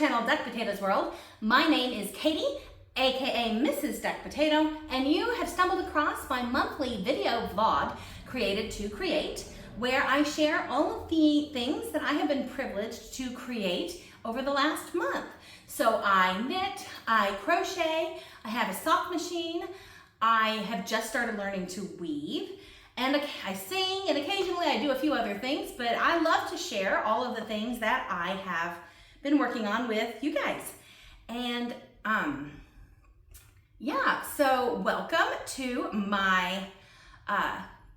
channel Duckpotatoe's World. My name is Katie, aka Mrs. Duckpotato, and you have stumbled across my monthly video vlog, Created to Create, where I share all of the things that I have been privileged to create over the last month. So I knit, I crochet, I have a sock machine, I have just started learning to weave, and I sing, and occasionally I do a few other things, but I love to share all of the things that I have been working on with you guys. And yeah, so welcome to my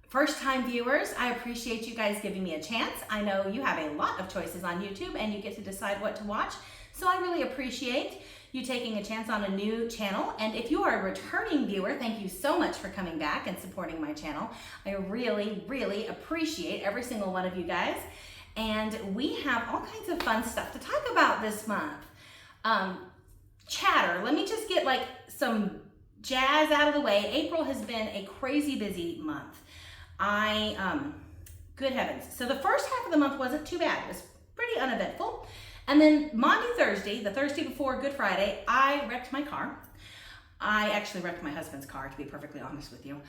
first time viewers. I appreciate you guys giving me a chance. I know you have a lot of choices on YouTube and you get to decide what to watch. So I really appreciate you taking a chance on a new channel. And if you are a returning viewer, thank you so much for coming back and supporting my channel. I really, really appreciate every single one of you guys. And we have all kinds of fun stuff to talk about this month. Chatter, let me just get like some jazz out of the way. April has been a crazy busy month. Good heavens. So the first half of the month wasn't too bad. It was pretty uneventful. And then Maundy Thursday, the Thursday before Good Friday, I wrecked my car. I actually wrecked my husband's car, to be perfectly honest with you.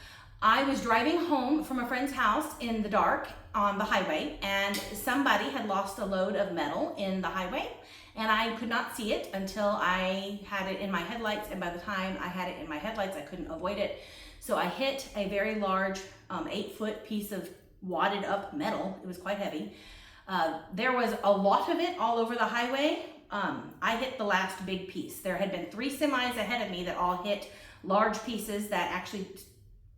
I was driving home from a friend's house in the dark on the highway, and somebody had lost a load of metal in the highway, and I could not see it until I had it in my headlights, and by the time I had it in my headlights, I couldn't avoid it. So I hit a very large 8-foot piece of wadded up metal. It was quite heavy. There was a lot of it all over the highway. I hit the last big piece. There had been 3 semis ahead of me that all hit large pieces that actually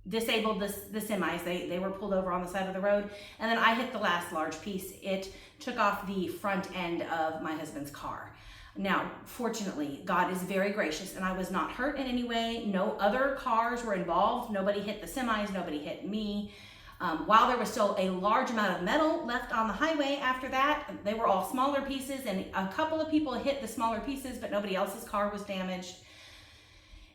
disabled the semis. They were pulled over on the side of the road. And then I hit the last large piece. It took off the front end of my husband's car. Now, fortunately, God is very gracious and I was not hurt in any way. No other cars were involved. Nobody hit the semis. Nobody hit me. While there was still a large amount of metal left on the highway after that, they were all smaller pieces, and a couple of people hit the smaller pieces, but nobody else's car was damaged.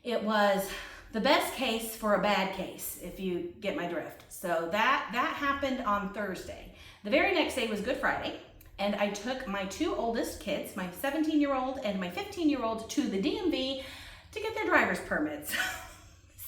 It was the best case for a bad case, if you get my drift. So that happened on Thursday. The very next day was Good Friday, and I took my 2 oldest kids, my 17-year-old and my 15-year-old, to the DMV to get their driver's permits.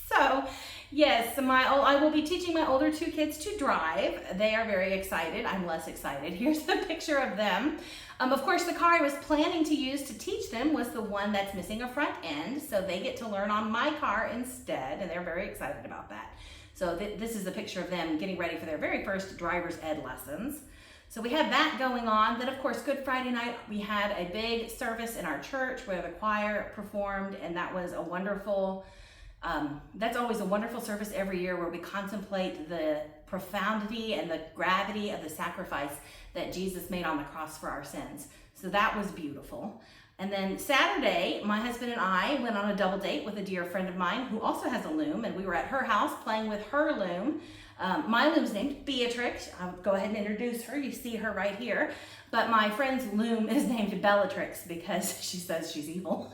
So, yes, I will be teaching my older 2 kids to drive. They are very excited. I'm less excited. Here's the picture of them. Of course, the car I was planning to use to teach them was the one that's missing a front end, so they get to learn on my car instead, and they're very excited about that. So this is a picture of them getting ready for their very first driver's ed lessons. So we had that going on. Then, of course, Good Friday night, we had a big service in our church where the choir performed, and that was a wonderful that's always a wonderful service every year where we contemplate the profundity and the gravity of the sacrifice that Jesus made on the cross for our sins. So that was beautiful. And then Saturday, my husband and I went on a double date with a dear friend of mine who also has a loom, and we were at her house playing with her loom. My loom's named Beatrix. I'll go ahead and introduce her. You see her right here. But my friend's loom is named Bellatrix because she says she's evil.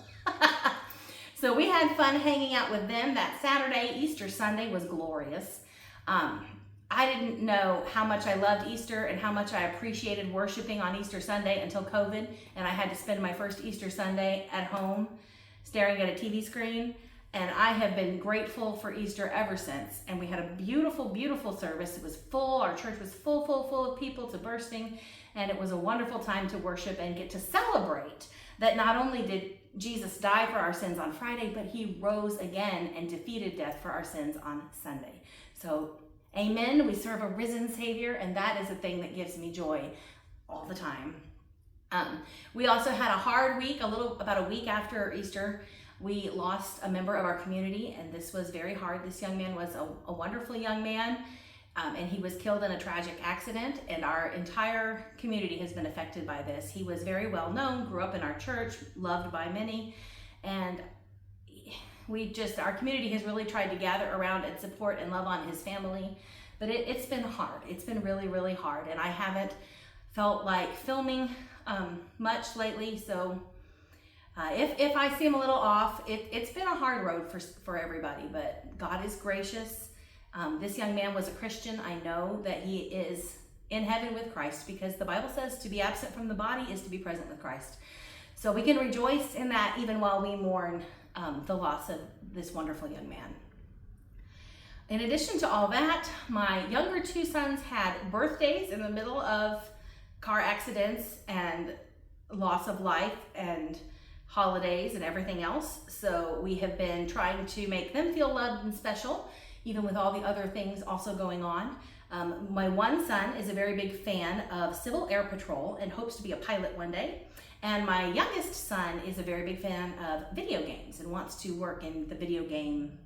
So we had fun hanging out with them that Saturday. Easter Sunday was glorious. I didn't know how much I loved Easter and how much I appreciated worshiping on Easter Sunday until COVID, and I had to spend my first Easter Sunday at home staring at a TV screen, and I have been grateful for Easter ever since. And we had a beautiful, beautiful service. It was full. Our church was full of people to bursting, and it was a wonderful time to worship and get to celebrate that not only did Jesus die for our sins on Friday, but he rose again and defeated death for our sins on Sunday. So, amen. We serve a risen Savior, and that is a thing that gives me joy all the time. We also had a hard week, about a week after Easter. We lost a member of our community, and this was very hard. This young man was a wonderful young man, and he was killed in a tragic accident, and our entire community has been affected by this. He was very well known, grew up in our church, loved by many, and our community has really tried to gather around and support and love on his family, but it's been hard. It's been really, really hard, and I haven't felt like filming much lately, so if I seem a little off, it's been a hard road for everybody, but God is gracious. This young man was a Christian. I know that he is in heaven with Christ because the Bible says to be absent from the body is to be present with Christ. So we can rejoice in that even while we mourn the loss of this wonderful young man. In addition to all that, my younger two sons had birthdays in the middle of car accidents and loss of life and holidays and everything else. So we have been trying to make them feel loved and special, even with all the other things also going on. My one son is a very big fan of Civil Air Patrol and hopes to be a pilot one day. And my youngest son is a very big fan of video games and wants to work in the video game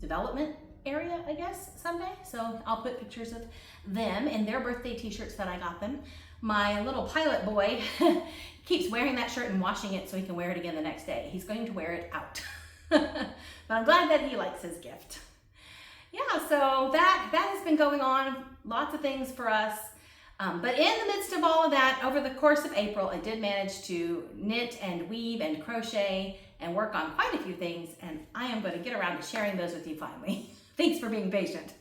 development area, I guess, someday. So I'll put pictures of them and their birthday t-shirts that I got them. My little pilot boy keeps wearing that shirt and washing it so he can wear it again the next day. He's going to wear it out. But I'm glad that he likes his gift. Yeah, so that has been going on. Lots of things for us. But in the midst of all of that, over the course of April, I did manage to knit and weave and crochet and work on quite a few things. And I am going to get around to sharing those with you finally. Thanks for being patient.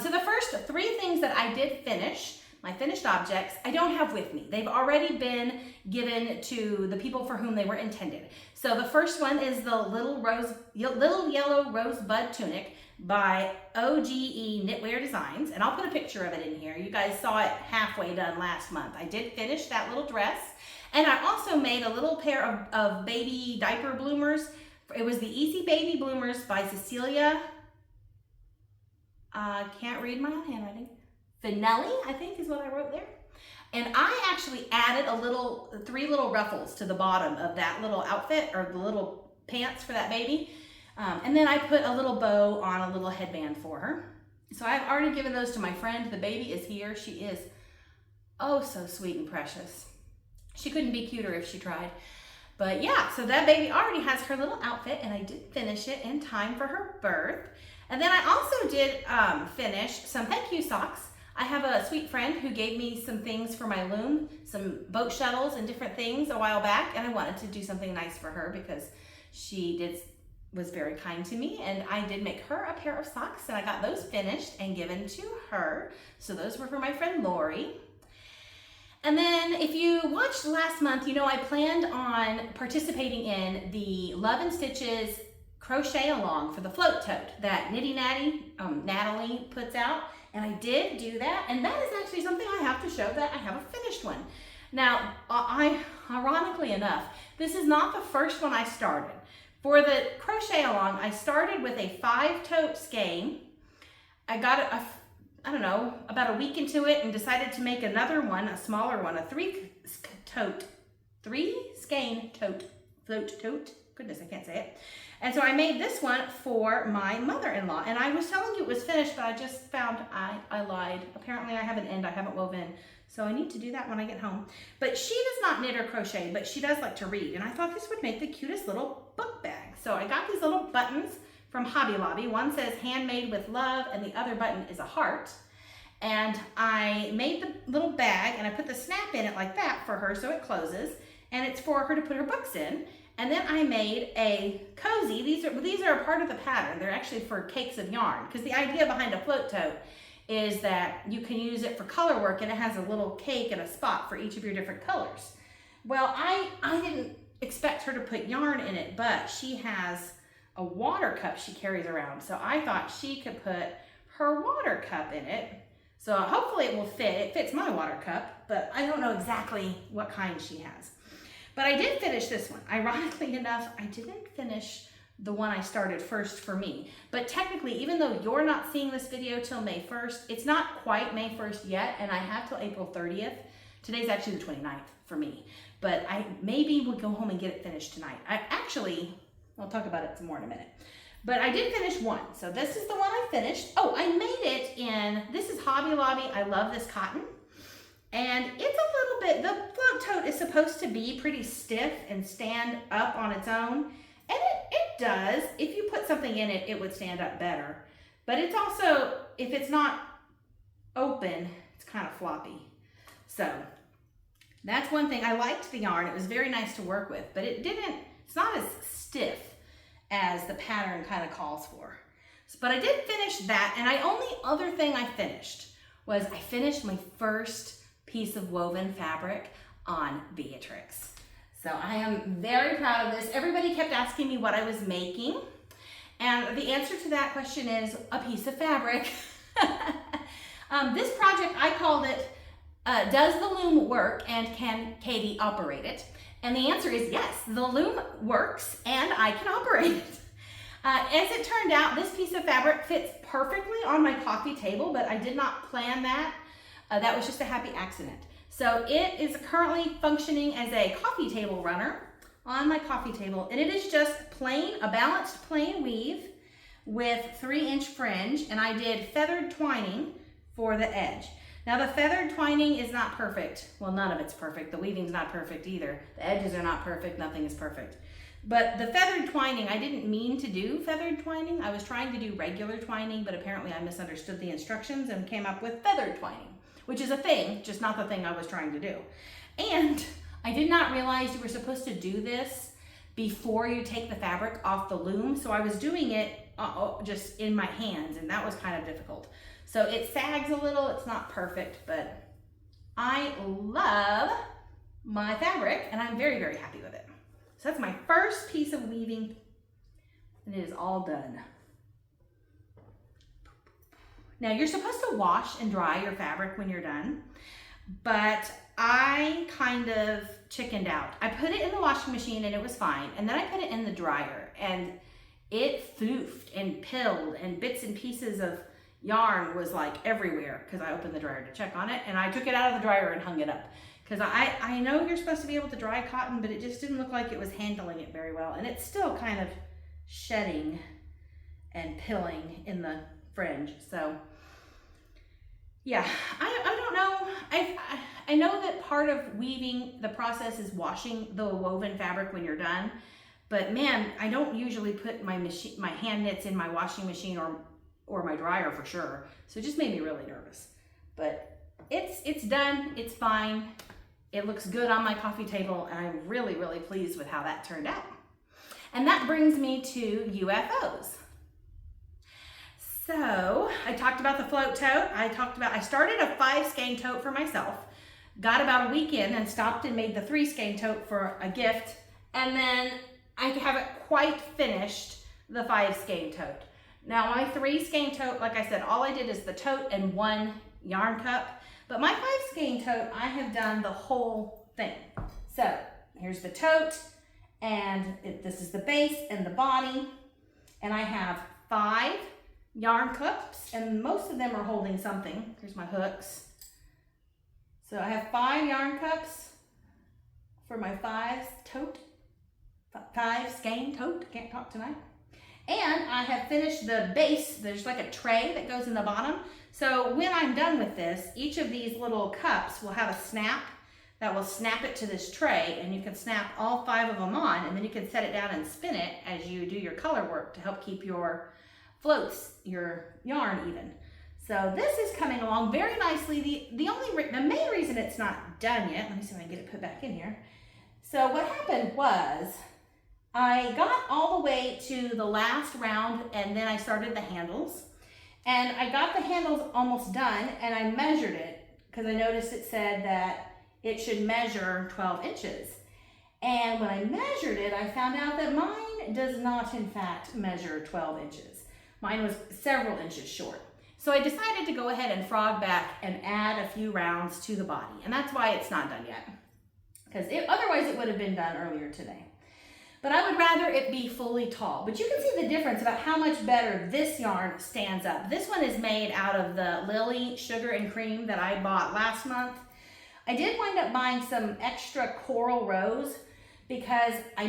So the first three things that I did finish, my finished objects, I don't have with me. They've already been given to the people for whom they were intended. So the first one is the little yellow rosebud tunic by OGE Knitwear Designs, and I'll put a picture of it in here. You guys saw it halfway done last month. I did finish that little dress, and I also made a little pair of baby diaper bloomers. It was the Easy Baby Bloomers by Cecilia. I can't read my own handwriting. Finelli, I think is what I wrote there. And I actually added three little ruffles to the bottom of that little outfit, or the little pants for that baby. And then I put a little bow on a little headband for her. So I've already given those to my friend. The baby is here. She is oh so sweet and precious. She couldn't be cuter if she tried. But yeah, so that baby already has her little outfit, and I did finish it in time for her birth. And then I also did finish some thank you socks. I have a sweet friend who gave me some things for my loom, some boat shuttles and different things a while back, and I wanted to do something nice for her because she was very kind to me, and I did make her a pair of socks, and I got those finished and given to her. So those were for my friend Lori. And then if you watched last month, you know I planned on participating in the Love and Stitches crochet along for the float tote that Nitty Natty, Natalie puts out. And I did do that, and that is actually something I have to show that I have a finished one. Now, ironically enough, this is not the first one I started. For the crochet along, I started with a 5-tote skein. I got it, I don't know, about a week into it and decided to make another one, a smaller one, a 3-skein tote, float tote. Goodness, I can't say it. And so I made this one for my mother-in-law, and I was telling you it was finished, but I just found I lied. Apparently I have an end I haven't woven, so I need to do that when I get home. But she does not knit or crochet, but she does like to read, and I thought this would make the cutest little book bag. So I got these little buttons from Hobby Lobby. One says handmade with love, and the other button is a heart. And I made the little bag, and I put the snap in it like that for her so it closes, and it's for her to put her books in. And then I made a cozy. These are a part of the pattern. They're actually for cakes of yarn, because the idea behind a float tote is that you can use it for color work, and it has a little cake and a spot for each of your different colors. Well, I didn't expect her to put yarn in it, but she has a water cup she carries around. So I thought she could put her water cup in it. So hopefully it will fit. It fits my water cup, but I don't know exactly what kind she has. But I did finish this one. Ironically enough, I didn't finish the one I started first for me. But technically, even though you're not seeing this video till May 1st, it's not quite May 1st yet, and I have till April 30th. Today's actually the 29th for me. But I maybe will go home and get it finished tonight. I'll talk about it some more in a minute. But I did finish one. So this is the one I finished. Oh, I made it in, this is Hobby Lobby. I love this cotton. And it's a little bit, the float tote is supposed to be pretty stiff and stand up on its own. And it does. If you put something in it, it would stand up better. But it's also, if it's not open, it's kind of floppy. So that's one thing. I liked the yarn. It was very nice to work with, but it's not as stiff as the pattern kind of calls for. But I did finish that, and only other thing I finished was I finished my first piece of woven fabric on Beatrix. So I am very proud of this. Everybody kept asking me what I was making. And the answer to that question is a piece of fabric. This project, I called it, Does the Loom Work and Can Katie Operate It? And the answer is yes, the loom works and I can operate it. As it turned out, this piece of fabric fits perfectly on my coffee table, but I did not plan that. That was just a happy accident. So it is currently functioning as a coffee table runner on my coffee table, and it is just plain, a balanced plain weave with 3-inch fringe, and I did feathered twining for the edge. Now the feathered twining is not perfect. Well, none of it's perfect. The weaving's not perfect either. The edges are not perfect. Nothing is perfect. But the feathered twining, I didn't mean to do feathered twining. I was trying to do regular twining, but apparently I misunderstood the instructions and came up with feathered twining, which is a thing, just not the thing I was trying to do. And I did not realize you were supposed to do this before you take the fabric off the loom. So I was doing it just in my hands, and that was kind of difficult. So it sags a little, it's not perfect, but I love my fabric and I'm very, very happy with it. So that's my first piece of weaving, and it is all done. Now you're supposed to wash and dry your fabric when you're done, but I kind of chickened out. I put it in the washing machine and it was fine, and then I put it in the dryer and it floofed and pilled, and bits and pieces of yarn was like everywhere because I opened the dryer to check on it, and I took it out of the dryer and hung it up. Because I know you're supposed to be able to dry cotton, but it just didn't look like it was handling it very well. And it's still kind of shedding and pilling in the fringe. So yeah, I don't know. I know that part of weaving the process is washing the woven fabric when you're done. But man, I don't usually put my hand knits in my washing machine or my dryer for sure. So it just made me really nervous. But it's done, it's fine. It looks good on my coffee table, and I'm really, really pleased with how that turned out. And that brings me to UFOs. So I talked about the float tote. I started a 5 skein tote for myself, got about a week in and stopped and made the 3 skein tote for a gift. And then I haven't quite finished the 5 skein tote. Now my 3 skein tote, like I said, all I did is the tote and 1 yarn cup. But my 5 skein tote, I have done the whole thing. So here's the tote, and this is the base and the body. And I have 5 yarn cups, and most of them are holding something. Here's my hooks. So I have 5 yarn cups for my 5 skein tote. Can't talk tonight. And I have finished the base. There's like a tray that goes in the bottom. So when I'm done with this, each of these little cups will have a snap that will snap it to this tray, and you can snap all 5 of them on, and then you can set it down and spin it as you do your color work to help keep your floats, your yarn even. So this is coming along very nicely. The main reason it's not done yet, let me see if I can get it put back in here. So what happened was, I got all the way to the last round, and then I started the handles. And I got the handles almost done, and I measured it because I noticed it said that it should measure 12 inches. And when I measured it, I found out that mine does not, in fact, measure 12 inches. Mine was several inches short. So I decided to go ahead and frog back and add a few rounds to the body. And that's why it's not done yet, because otherwise it would have been done earlier today. But I would rather it be fully tall. But you can see the difference about how much better this yarn stands up. This one is made out of the Lily Sugar and Cream that I bought last month. I did wind up buying some extra coral rose because I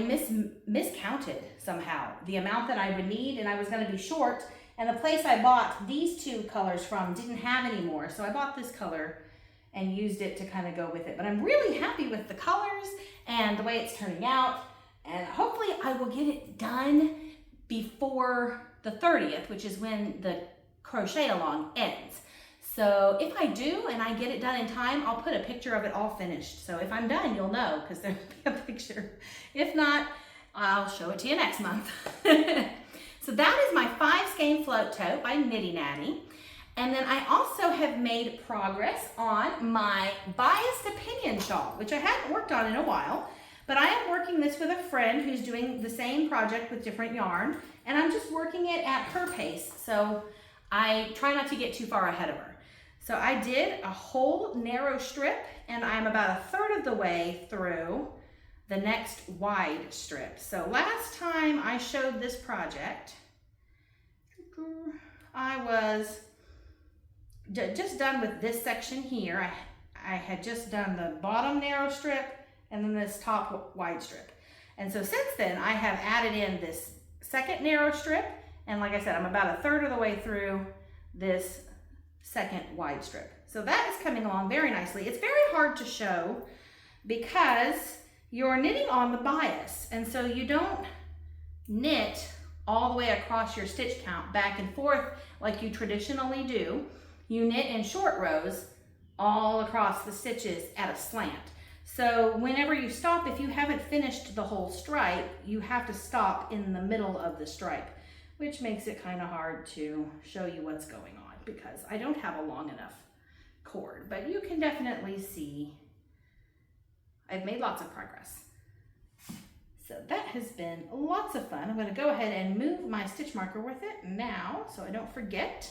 miscounted somehow the amount that I would need, and I was going to be short. And the place I bought these 2 colors from didn't have any more. So I bought this color and used it to kind of go with it. But I'm really happy with the colors and the way it's turning out. And hopefully I will get it done before the 30th, which is when the crochet along ends. So if I do and I get it done in time, I'll put a picture of it all finished. So if I'm done, you'll know because there'll be a picture. If not, I'll show it to you next month. So that is my 5 skein float tote by Nitty Natty. And then I also have made progress on my biased opinion shawl, which I hadn't worked on in a while. But I am working this with a friend who's doing the same project with different yarn, and I'm just working it at her pace. So I try not to get too far ahead of her. So I did a whole narrow strip, and I'm about a third of the way through the next wide strip. So last time I showed this project, I was just done with this section here. I had just done the bottom narrow strip and then this top wide strip. And so since then I have added in this second narrow strip, and like I said, I'm about a third of the way through this second wide strip. So that is coming along very nicely. It's very hard to show because you're knitting on the bias, and so you don't knit all the way across your stitch count back and forth like you traditionally do. You knit in short rows all across the stitches at a slant. So whenever you stop, if you haven't finished the whole stripe, you have to stop in the middle of the stripe, which makes it kind of hard to show you what's going on because I don't have a long enough cord, but you can definitely see I've made lots of progress. So that has been lots of fun. I'm going to go ahead and move my stitch marker with it now so I don't forget.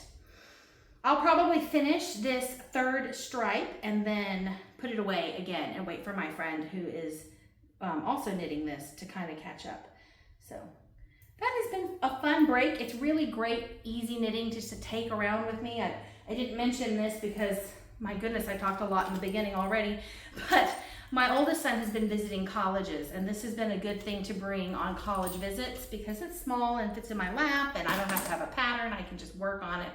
I'll probably finish this third stripe and then put it away again and wait for my friend who is also knitting this to kind of catch up. So that has been a fun break. It's really great, easy knitting just to take around with me. I didn't mention this because, my goodness, I talked a lot in the beginning already, but my oldest son has been visiting colleges, and this has been a good thing to bring on college visits because it's small and fits in my lap, and I don't have to have a pattern. I can just work on it,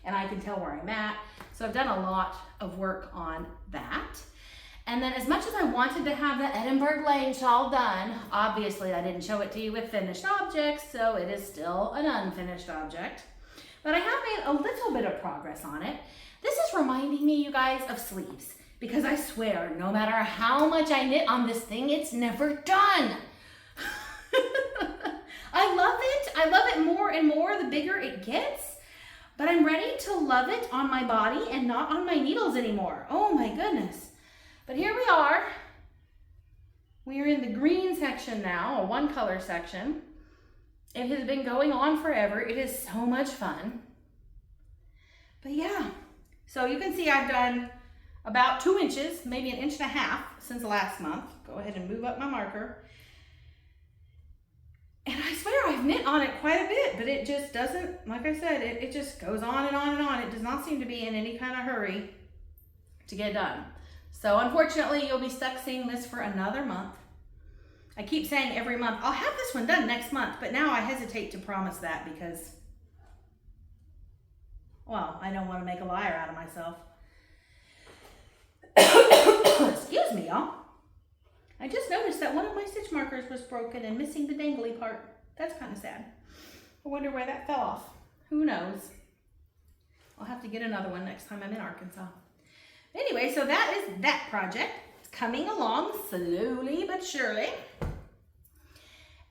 and I can tell where I'm at. So I've done a lot of work on that. And then as much as I wanted to have the Edinburgh Lane shawl done, obviously I didn't show it to you with finished objects, so it is still an unfinished object. But I have made a little bit of progress on it. This is reminding me, you guys, of sleeves, because I swear, no matter how much I knit on this thing, it's never done. I love it. I love it more and more the bigger it gets, but I'm ready to love it on my body and not on my needles anymore. Oh my goodness. But here we are. We are in the green section now, a one color section. It has been going on forever. It is so much fun. But yeah, so you can see I've done about 2 inches, maybe 1.5 inches since last month. Go ahead and move up my marker. And I swear I've knit on it quite a bit, but it just doesn't, like I said, it just goes on and on and on. It does not seem to be in any kind of hurry to get done. So unfortunately, you'll be stuck seeing this for another month. I keep saying every month, I'll have this one done next month, but now I hesitate to promise that because, well, I don't want to make a liar out of myself. Excuse me, y'all. I just noticed that one of my stitch markers was broken and missing the dangly part. That's kind of sad. I wonder where that fell off. Who knows? I'll have to get another one next time I'm in Arkansas. Anyway, so that is that project. It's coming along slowly but surely.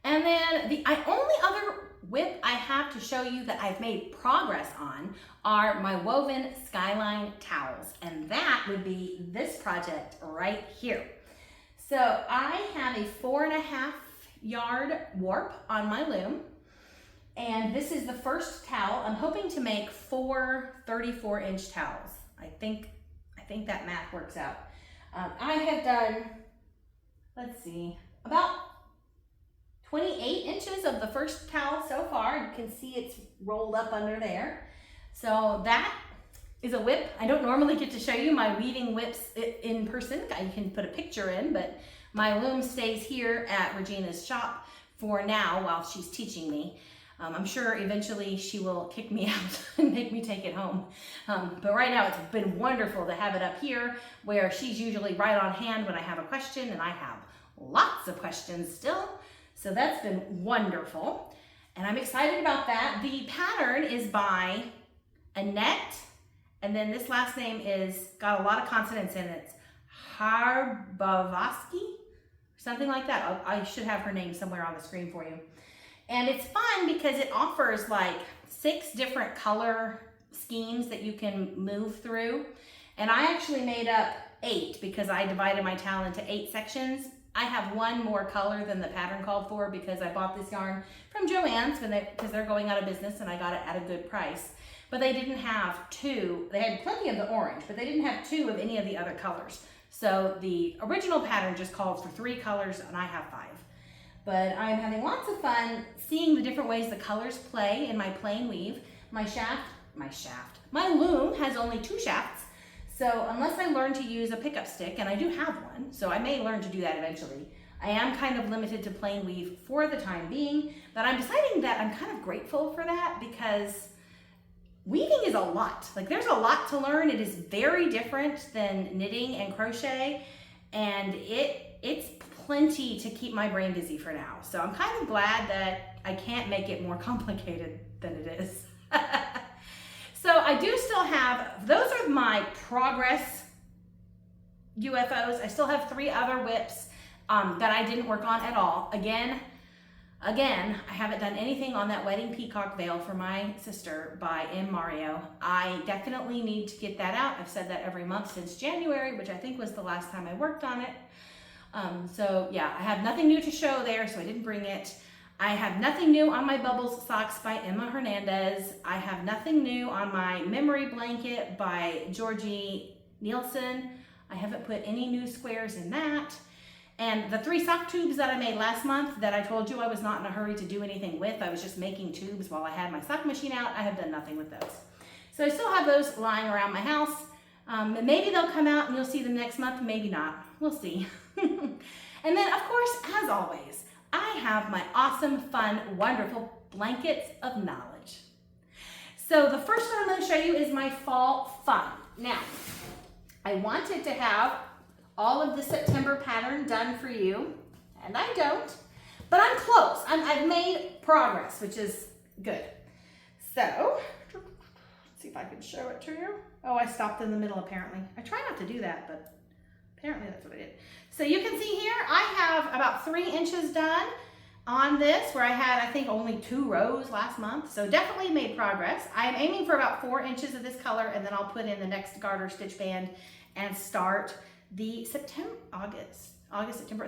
And then the only other WIP I have to show you that I've made progress on are my woven skyline towels. And that would be this project right here. So I have a 4.5 yard warp on my loom. And this is the first towel. I'm hoping to make 4 34-inch towels. I think that math works out. I have done, let's see, about 28 inches of the first towel so far. You can see it's rolled up under there. So that is a WIP. I don't normally get to show you my weaving WIPs in person. I can put a picture in, but my loom stays here at Regina's shop for now while she's teaching me. I'm sure eventually she will kick me out and make me take it home. But right now it's been wonderful to have it up here where she's usually right on hand when I have a question, and I have lots of questions still. So that's been wonderful. And I'm excited about that. The pattern is by Annette, and then this last name is got a lot of consonants in it. It's Harbavaski, something like that. I should have her name somewhere on the screen for you. And it's fun because it offers like 6 different color schemes that you can move through. And I actually made up 8 because I divided my towel into 8 sections. I have one more color than the pattern called for because I bought this yarn from Joann's because they're going out of business and I got it at a good price. But they didn't have two. They had plenty of the orange, but they didn't have two of any of the other colors. So the original pattern just called for 3 colors and I have 5. But I'm having lots of fun seeing the different ways the colors play in my plain weave. My loom has only 2 shafts. So unless I learn to use a pickup stick, and I do have one, so I may learn to do that eventually, I am kind of limited to plain weave for the time being, but I'm deciding that I'm kind of grateful for that because weaving is a lot. Like there's a lot to learn. It is very different than knitting and crochet, and it's plenty to keep my brain busy for now. So I'm kind of glad that I can't make it more complicated than it is. So I do still have, those are my progress UFOs. I still have 3 other whips that I didn't work on at all. Again, I haven't done anything on that wedding peacock veil for my sister by M. Mario. I definitely need to get that out. I've said that every month since January, which I think was the last time I worked on it. So yeah, I have nothing new to show there, so I didn't bring it. I have nothing new on my Bubbles socks by Emma Hernandez. I have nothing new on my memory blanket by Georgie Nielsen. I haven't put any new squares in that. And the 3 sock tubes that I made last month that I told you I was not in a hurry to do anything with, I was just making tubes while I had my sock machine out, I have done nothing with those. So I still have those lying around my house. Maybe they'll come out and you'll see them next month, maybe not. We'll see. And then, of course, as always, I have my awesome, fun, wonderful blankets of knowledge. So the first one I'm going to show you is my fall fun. Now, I wanted to have all of the September pattern done for you, and I don't, but I'm close. I've made progress, which is good. So, let's see if I can show it to you. Oh, I stopped in the middle apparently. I try not to do that, but apparently that's what I did. So you can see here, I have about 3 inches done on this, where I had, I think, only 2 rows last month. So definitely made progress. I am aiming for about 4 inches of this color, and then I'll put in the next garter stitch band and start the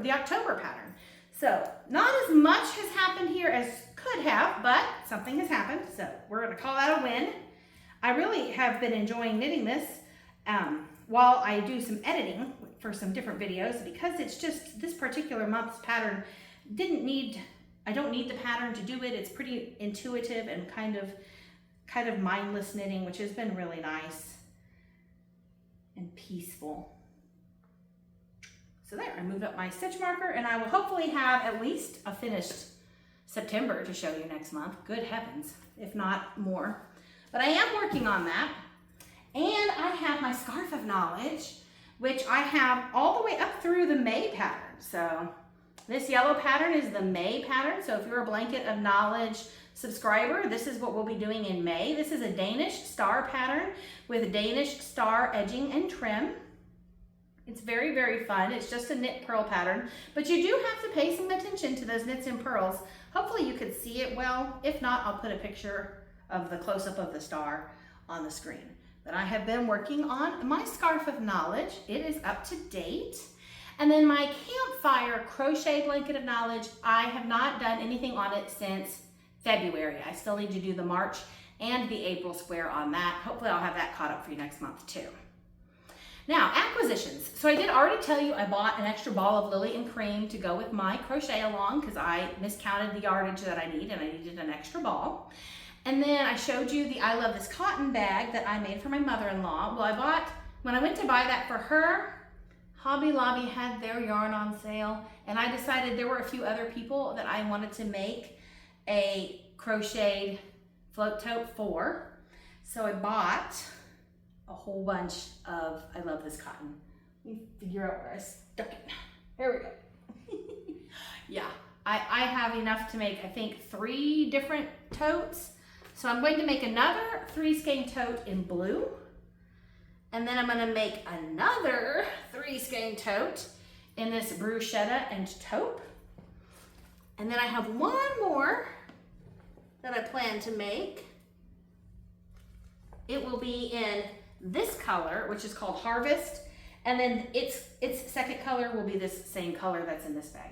October pattern. So not as much has happened here as could have, but something has happened. So we're gonna call that a win. I really have been enjoying knitting this while I do some editing for some different videos, because it's just this particular month's pattern I don't need the pattern to do it. It's pretty intuitive and kind of mindless knitting, which has been really nice and peaceful. So there, I moved up my stitch marker, and I will hopefully have at least a finished September to show you next month. Good heavens, if not more. But I am working on that. And I have my scarf of knowledge, which I have all the way up through the May pattern. So this yellow pattern is the May pattern. So if you're a Blanket of Knowledge subscriber, this is what we'll be doing in May. This is a Danish star pattern with Danish star edging and trim. It's very, very fun. It's just a knit purl pattern, but you do have to pay some attention to those knits and purls. Hopefully you could see it well. If not, I'll put a picture of the close-up of the star on the screen. But I have been working on my scarf of knowledge. It is up to date. And then my campfire crochet blanket of knowledge, I have not done anything on it since February. I still need to do the March and the April square on that. Hopefully I'll have that caught up for you next month too. Now, acquisitions. So I did already tell you I bought an extra ball of Lily and Cream to go with my crochet along because I miscounted the yardage that I need and I needed an extra ball. And then I showed you the I Love This Cotton bag that I made for my mother-in-law. Well, when I went to buy that for her, Hobby Lobby had their yarn on sale, and I decided there were a few other people that I wanted to make a crocheted float tote for. So I bought a whole bunch of I Love This Cotton. Let me figure out where I stuck it. There we go. Yeah, I have enough to make, I think, 3 different totes. So I'm going to make another 3 skein tote in blue. And then I'm going to make another 3 skein tote in this bruschetta and taupe. And then I have one more that I plan to make. It will be in this color, which is called Harvest. And then its second color will be this same color that's in this bag.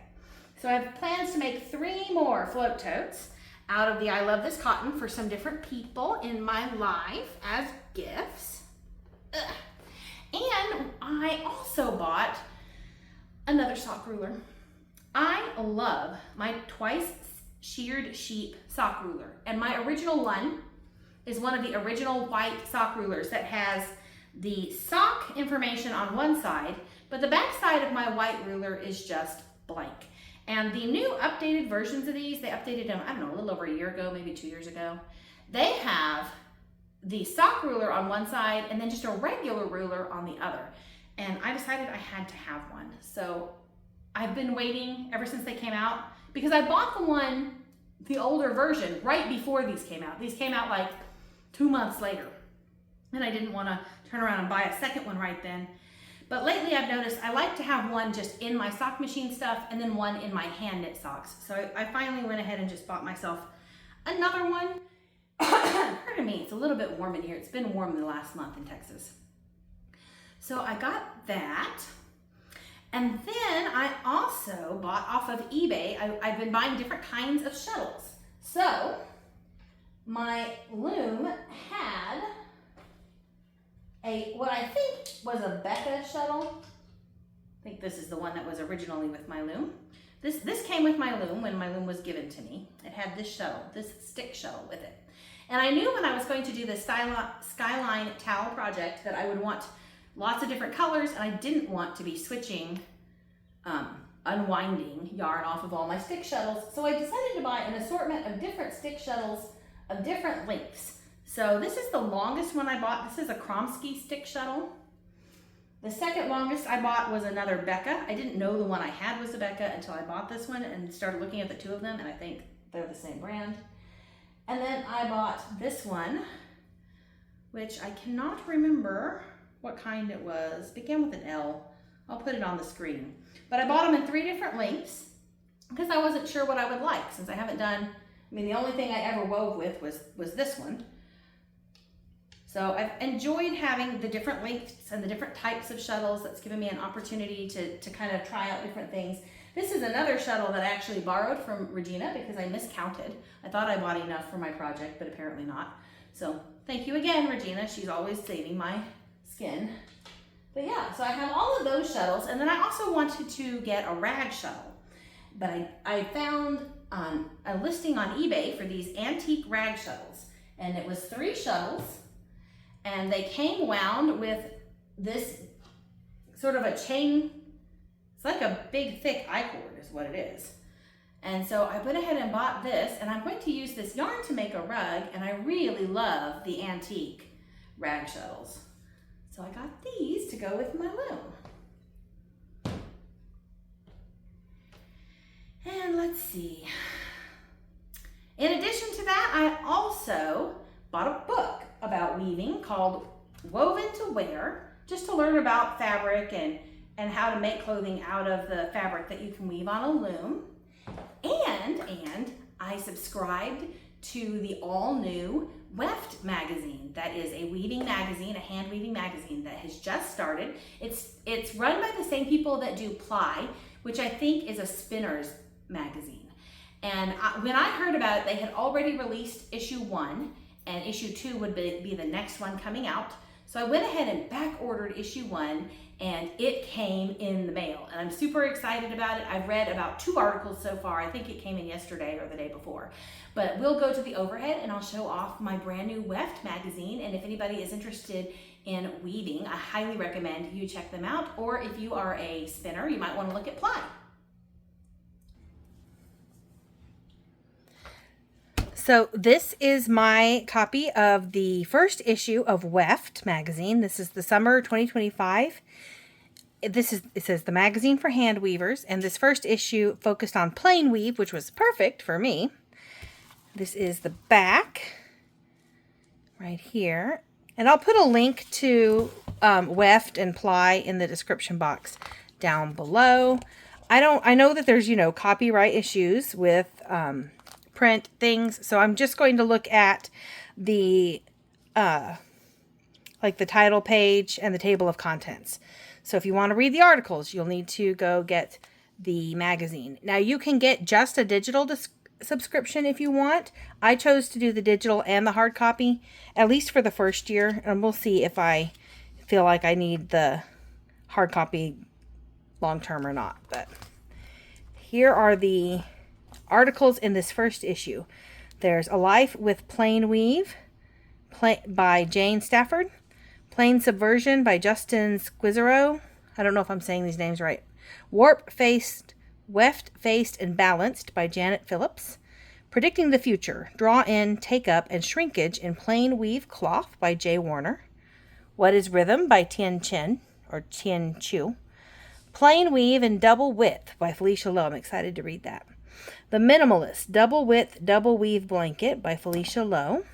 So I have plans to make 3 more float totes out of the I Love This Cotton for some different people in my life as gifts. Ugh. And I also bought another sock ruler. I love my twice sheared sheep sock ruler. And my original one is one of the original white sock rulers that has the sock information on one side, but the back side of my white ruler is just blank. And the new updated versions of these, they updated them, I don't know, a little over a year ago, maybe 2 years ago. They have the sock ruler on one side and then just a regular ruler on the other. And I decided I had to have one. So I've been waiting ever since they came out, because I bought the older version right before these came out. These came out like 2 months later. And I didn't want to turn around and buy a second one right then. But lately I've noticed I like to have one just in my sock machine stuff and then one in my hand knit socks. So I finally went ahead and just bought myself another one. Pardon me, it's a little bit warm in here. It's been warm in the last month in Texas. So I got that. And then I also bought off of eBay, I've been buying different kinds of shuttles. So my Loom had what I think was a Becca shuttle. I think this is the one that was originally with my Loom. This came with my Loom when my Loom was given to me. It had this shuttle, this stick shuttle with it. And I knew when I was going to do the Skyline towel project that I would want lots of different colors, and I didn't want to be switching, unwinding yarn off of all my stick shuttles. So I decided to buy an assortment of different stick shuttles of different lengths. So this is the longest one I bought. This is a Kromsky stick shuttle. The second longest I bought was another Becca. I didn't know the one I had was a Becca until I bought this one and started looking at the two of them, and I think they're the same brand. And then I bought this one, which I cannot remember what kind it was. It began with an L. I'll put it on the screen. But I bought them in 3 different lengths because I wasn't sure what I would like, since I haven't done, I mean, the only thing I ever wove with was this one. So I've enjoyed having the different lengths and the different types of shuttles. That's given me an opportunity to kind of try out different things. This is another shuttle that I actually borrowed from Regina because I miscounted. I thought I bought enough for my project, but apparently not. So thank you again, Regina. She's always saving my skin. But yeah, so I have all of those shuttles, and then I also wanted to get a rag shuttle. But I found a listing on eBay for these antique rag shuttles, and it was 3 shuttles. And they came wound with this sort of a chain. It's like a big thick I-cord is what it is. And so I went ahead and bought this, and I'm going to use this yarn to make a rug, and I really love the antique rag shuttles. So I got these to go with my Loom. And let's see. In addition to that, I also bought a book about weaving called Woven to Wear, just to learn about fabric and how to make clothing out of the fabric that you can weave on a loom. And I subscribed to the all-new Weft magazine. That is a weaving magazine, a hand weaving magazine that has just started. It's run by the same people that do Ply, which I think is a spinner's magazine. And when I heard about it, they had already released issue 1, and issue 2 would be the next one coming out. So I went ahead and back ordered issue 1, and it came in the mail. And I'm super excited about it. I've read about 2 articles so far. I think it came in yesterday or the day before. But we'll go to the overhead and I'll show off my brand new Weft magazine. And if anybody is interested in weaving, I highly recommend you check them out. Or if you are a spinner, you might want to look at Ply. So this is my copy of the first issue of Weft magazine. This is the summer 2025. It says the magazine for hand weavers, and this first issue focused on plain weave, which was perfect for me. This is the back right here, and I'll put a link to Weft and Ply in the description box down below. I know that there's, copyright issues with print things, so I'm just going to look at the like the title page and the table of contents. So if you want to read the articles, you'll need to go get the magazine. Now you can get just a digital subscription if you want. I chose to do the digital and the hard copy, at least for the first year, and we'll see if I feel like I need the hard copy long term or not. But here are the articles in this first issue. There's A Life with Plain Weave by Jane Stafford. Plain Subversion by Justin Squirrel. I don't know if I'm saying these names right. Warp-Faced, Weft-Faced, and Balanced by Janet Phillips. Predicting the Future. Draw in, Take Up, and Shrinkage in Plain Weave Cloth by Jay Warner. What is Rhythm by Tien Chen, or Tien Chu. Plain Weave and Double Width by Felicia Lowe. I'm excited to read that. The Minimalist, Double Width, Double Weave Blanket by Felicia Lowe.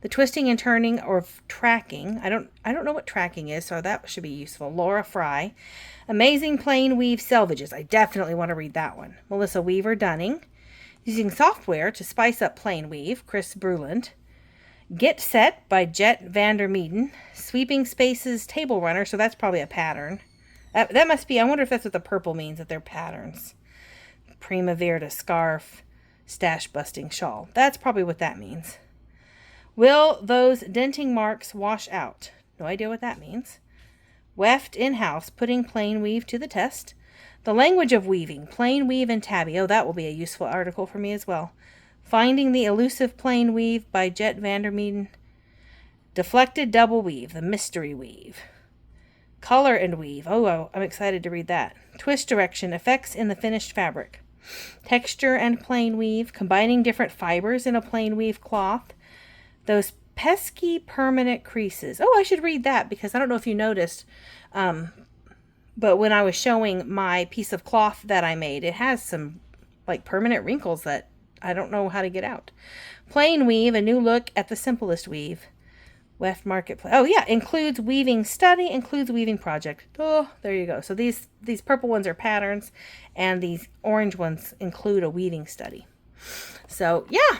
The Twisting and Turning or Tracking. I don't know what tracking is, so that should be useful. Laura Fry. Amazing Plain Weave Selvages. I definitely want to read that one. Melissa Weaver Dunning. Using Software to Spice Up Plain Weave. Chris Bruland. Get Set by Jet Vandermeeden. Sweeping Spaces Table Runner. So that's probably a pattern. That must be, I wonder if that's what the purple means, that they're patterns. Primavera Scarf. Stash Busting Shawl. That's probably what that means. Will those denting marks wash out? No idea what that means. Weft in-house, putting plain weave to the test. The language of weaving, plain weave and tabby. Oh, that will be a useful article for me as well. Finding the elusive plain weave by Jet Vandermeeden. Deflected double weave, the mystery weave. Color and weave. Oh, I'm excited to read that. Twist direction, effects in the finished fabric. Texture and plain weave, combining different fibers in a plain weave cloth. Those pesky permanent creases. Oh, I should read that because I don't know if you noticed, but when I was showing my piece of cloth that I made, it has some like permanent wrinkles that I don't know how to get out. Plain weave, a new look at the simplest weave. Weft Marketplace. Oh yeah, includes weaving study, includes weaving project. Oh, there you go. So these purple ones are patterns, and these orange ones include a weaving study. So yeah.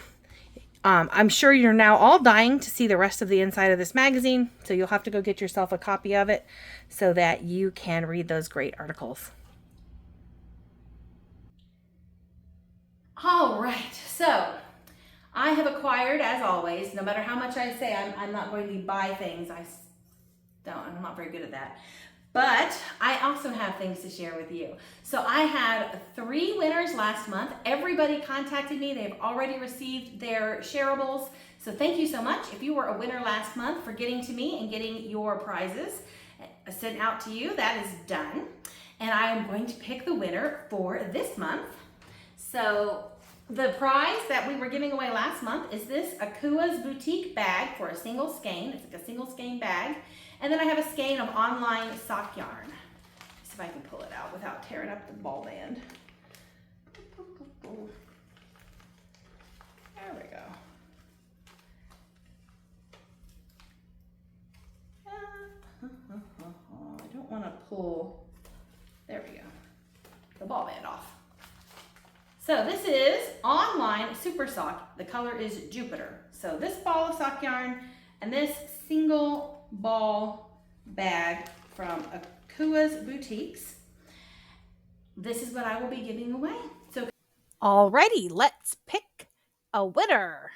I'm sure you're now all dying to see the rest of the inside of this magazine, so you'll have to go get yourself a copy of it so that you can read those great articles. All right, so I have acquired, as always, no matter how much I say I'm not going to buy things, I'm not very good at that. But I also have things to share with you. So I had 3 winners last month. Everybody contacted me. They've already received their shareables. So thank you so much. If you were a winner last month for getting to me and getting your prizes sent out to you, that is done. And I am going to pick the winner for this month. So the prize that we were giving away last month is this Akua's Boutique bag for a single skein. It's like a single skein bag. And then I have a skein of online sock yarn. See if I can pull it out without tearing up the ball band. There we go. I don't want to pull, there we go, the ball band off. So this is online super sock. The color is Jupiter. So this ball of sock yarn and this single ball bag from Akua's Boutiques. This is what I will be giving away. So, alrighty, let's pick a winner.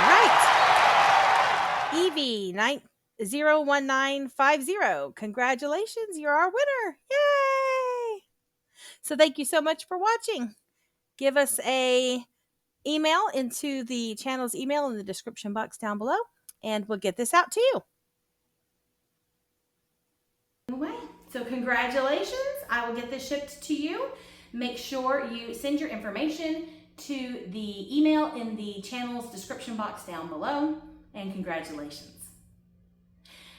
Alright, Evie 01950. Congratulations, you're our winner. Yay! So thank you so much for watching. Give us a email into the channel's email in the description box down below, and we'll get this out to you. So congratulations. I will get this shipped to you. Make sure you send your information to the email in the channel's description box down below, and congratulations.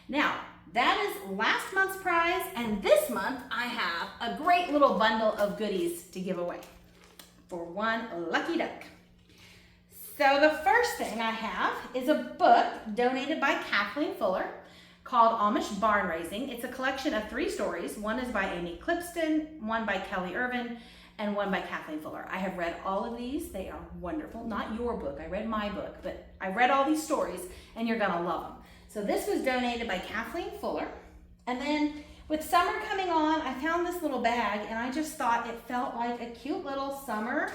Now, that is last month's prize, and this month I have a great little bundle of goodies to give away for one lucky duck. So the first thing I have is a book donated by Kathleen Fuller called Amish Barn Raising. It's a collection of 3 stories. One is by Amy Clipston, one by Kelly Irvin, and one by Kathleen Fuller. I have read all of these. They are wonderful. Not your book. I read my book, but I read all these stories, and you're going to love them. So this was donated by Kathleen Fuller. And then with summer coming on, I found this little bag, and I just thought it felt like a cute little summer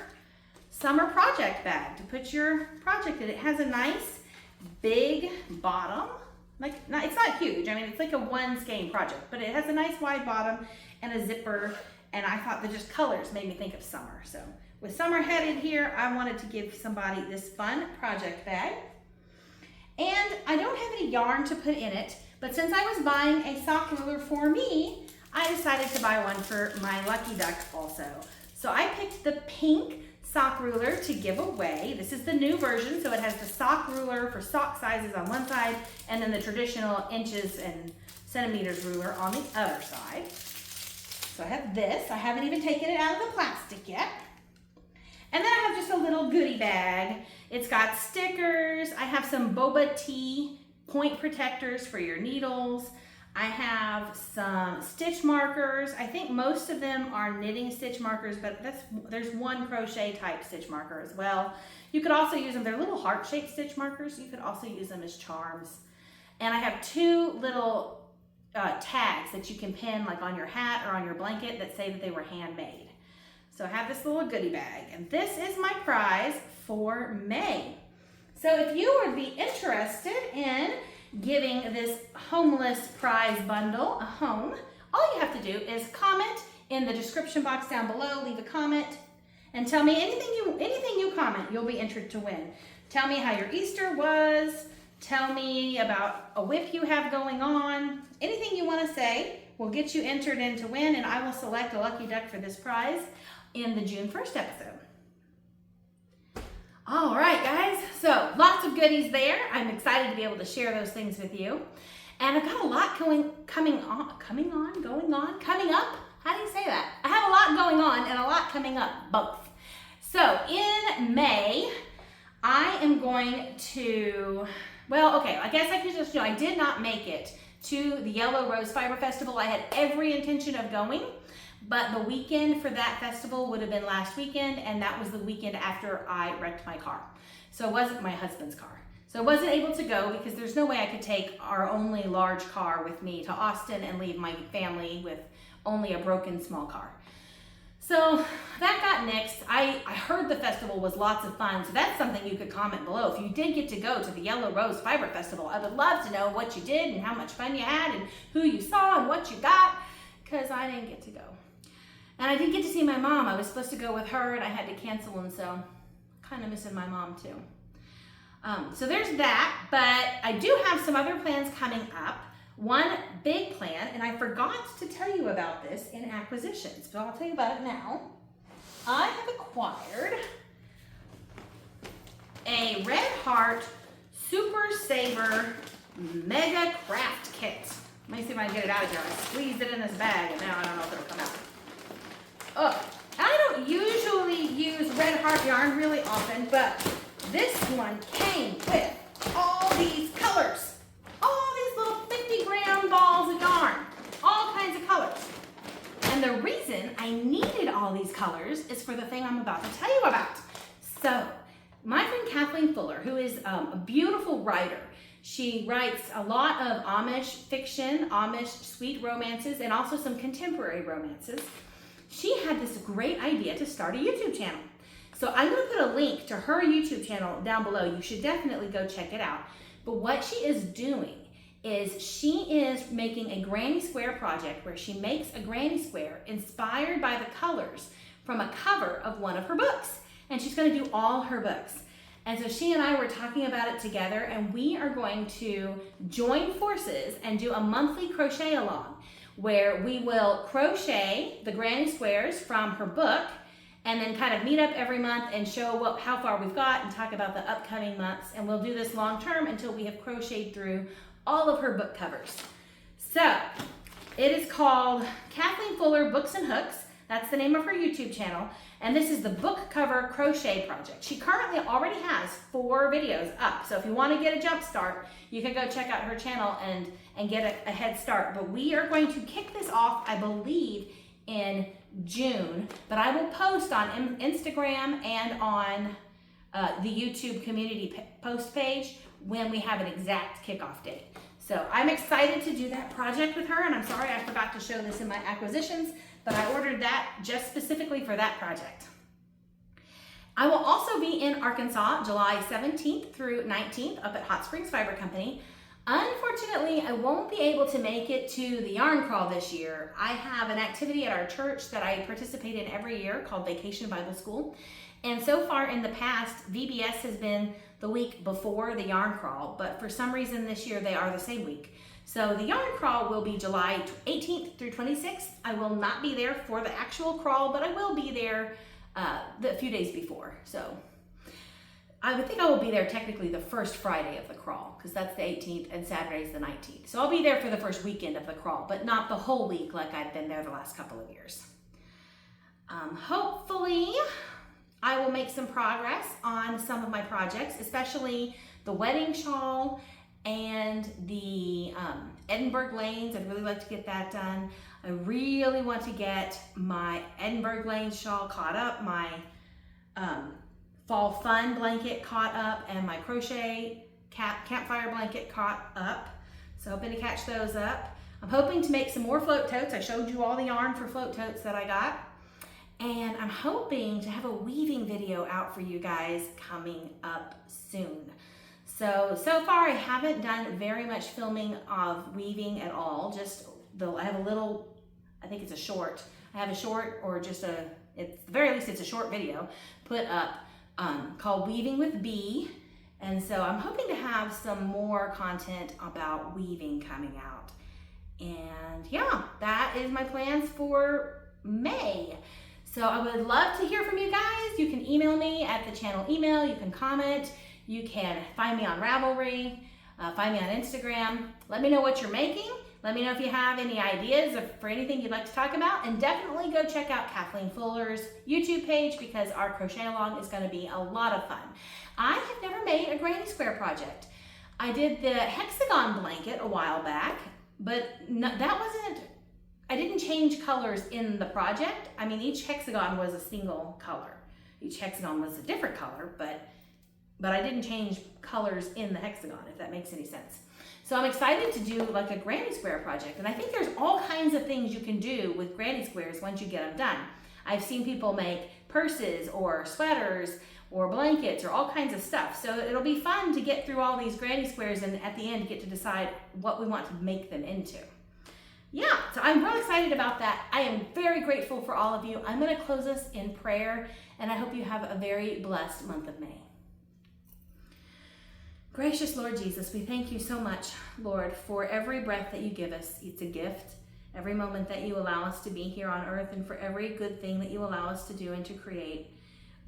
project bag to put your project in. It has a nice big bottom. It's not huge. I mean, it's like a one skein project, but it has a nice wide bottom and a zipper. And I thought that just colors made me think of summer. So with summer headed here, I wanted to give somebody this fun project bag. And I don't have any yarn to put in it, but since I was buying a sock ruler for me, I decided to buy one for my lucky duck also. So I picked the pink sock ruler to give away. This is the new version, so it has the sock ruler for sock sizes on one side, and then the traditional inches and centimeters ruler on the other side. So I have this. I haven't even taken it out of the plastic yet. And then I have just a little goodie bag. It's got stickers. I have some boba tea point protectors for your needles. I have some stitch markers. I think most of them are knitting stitch markers, but there's one crochet type stitch marker as well. You could also use them. They're little heart-shaped stitch markers. You could also use them as charms. And I have two little tags that you can pin like on your hat or on your blanket that say that they were handmade. So I have this little goodie bag, and this is my prize for May. So if you would be interested in giving this homeless prize bundle a home, all you have to do is comment in the description box down below, leave a comment, and tell me anything you comment, you'll be entered to win. Tell me how your Easter was, tell me about a whip you have going on, anything you want to say will get you entered in to win, and I will select a lucky duck for this prize in the June 1st episode. All right, guys, so lots of goodies there. I'm excited to be able to share those things with you. And I've got a lot coming up. How do you say that? I have a lot going on and a lot coming up, both. So in May, I am going to, I guess I could just I did not make it to the Yellow Rose Fiber Festival. I had every intention of going, but the weekend for that festival would have been last weekend, and that was the weekend after I wrecked my car. So it wasn't my husband's car. So I wasn't able to go because there's no way I could take our only large car with me to Austin and leave my family with only a broken small car. So that got nixed. I heard the festival was lots of fun, so that's something you could comment below. If you did get to go to the Yellow Rose Fiber Festival, I would love to know what you did and how much fun you had and who you saw and what you got, because I didn't get to go. And I didn't get to see my mom. I was supposed to go with her and I had to cancel, and so kind of missing my mom too. So there's that, but I do have some other plans coming up. One big plan, and I forgot to tell you about this in acquisitions, but I'll tell you about it now. I have acquired a Red Heart Super Saver Mega Craft Kit. Let me see if I can get it out of here. I squeezed it in this bag, and now I don't know if it'll come out. Oh, I don't usually use Red Heart yarn really often, but this one came with all these colors. All these little 50-gram balls of yarn. All kinds of colors. And the reason I needed all these colors is for the thing I'm about to tell you about. So, my friend Kathleen Fuller, who is a beautiful writer, she writes a lot of Amish fiction, Amish sweet romances, and also some contemporary romances. She had this great idea to start a YouTube channel. So I'm going to put a link to her YouTube channel down below. You should definitely go check it out. But what she is doing is she is making a granny square project where she makes a granny square inspired by the colors from a cover of one of her books. And she's going to do all her books. And so she and I were talking about it together, and we are going to join forces and do a monthly crochet along where we will crochet the granny squares from her book and then kind of meet up every month and show how far we've got and talk about the upcoming months. And we'll do this long term until we have crocheted through all of her book covers. So it is called Kathleen Fuller Books and Hooks. That's the name of her YouTube channel. And this is the book cover crochet project. She currently already has 4 videos up. So if you want to get a jump start, you can go check out her channel and get a head start. But we are going to kick this off, I believe, in June, but I will post on Instagram and on the YouTube community post page when we have an exact kickoff date. So I'm excited to do that project with her, and I'm sorry I forgot to show this in my acquisitions, but I ordered that just specifically for that project. I will also be in Arkansas July 17th through 19th up at Hot Springs Fiber Company. Unfortunately, I won't be able to make it to the yarn crawl this year. I have an activity at our church that I participate in every year called Vacation Bible School. And so far in the past, VBS has been the week before the yarn crawl, but for some reason this year they are the same week. So the yarn crawl will be July 18th through 26th. I will not be there for the actual crawl, but I will be there the few days before. So I would think I will be there technically the first Friday of the crawl, because that's the 18th and Saturday's the 19th. So I'll be there for the first weekend of the crawl, but not the whole week like I've been there the last couple of years. Hopefully I will make some progress on some of my projects, especially the wedding shawl and the Edinburgh lanes. I'd really like to get that done. I really want to get my Edinburgh lanes shawl caught up, my fall fun blanket caught up, and my crochet campfire blanket caught up. So hoping to catch those up. I'm hoping to make some more float totes. I showed you all the yarn for float totes that I got. And I'm hoping to have a weaving video out for you guys coming up soon. So far I haven't done very much filming of weaving at all. I have a little, I think it's a short. I have a short, or just at the very least it's a short video put up called Weaving with Bee. And so I'm hoping to have some more content about weaving coming out. And yeah, that is my plans for May. So I would love to hear from you guys. You can email me at the channel email. You can comment. You can find me on Ravelry. Find me on Instagram. Let me know what you're making. Let me know if you have any ideas for anything you'd like to talk about. And definitely go check out Kathleen Fuller's YouTube page, because our crochet along is going to be a lot of fun. I have never made a granny square project. I did the hexagon blanket a while back, but I didn't change colors in the project. I mean, each hexagon was a single color. Each hexagon was a different color, but I didn't change colors in the hexagon, if that makes any sense. So I'm excited to do like a granny square project. And I think there's all kinds of things you can do with granny squares once you get them done. I've seen people make purses or sweaters or blankets or all kinds of stuff. So it'll be fun to get through all these granny squares and at the end get to decide what we want to make them into. Yeah, so I'm real excited about that. I am very grateful for all of you. I'm going to close us in prayer, and I hope you have a very blessed month of May. Gracious Lord Jesus, we thank you so much, Lord, for every breath that you give us. It's a gift. Every moment that you allow us to be here on earth, and for every good thing that you allow us to do and to create.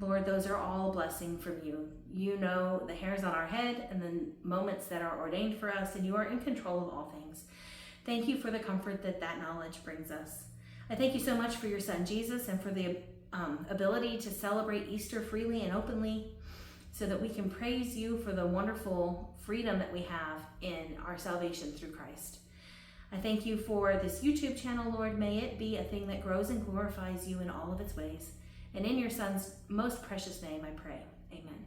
Lord, those are all a blessing from you. You know the hairs on our head and the moments that are ordained for us, and you are in control of all things. Thank you for the comfort that knowledge brings us. I thank you so much for your son, Jesus, and for the ability to celebrate Easter freely and openly, so that we can praise you for the wonderful freedom that we have in our salvation through Christ. I thank you for this YouTube channel, Lord. May it be a thing that grows and glorifies you in all of its ways. And in your son's most precious name, I pray. Amen.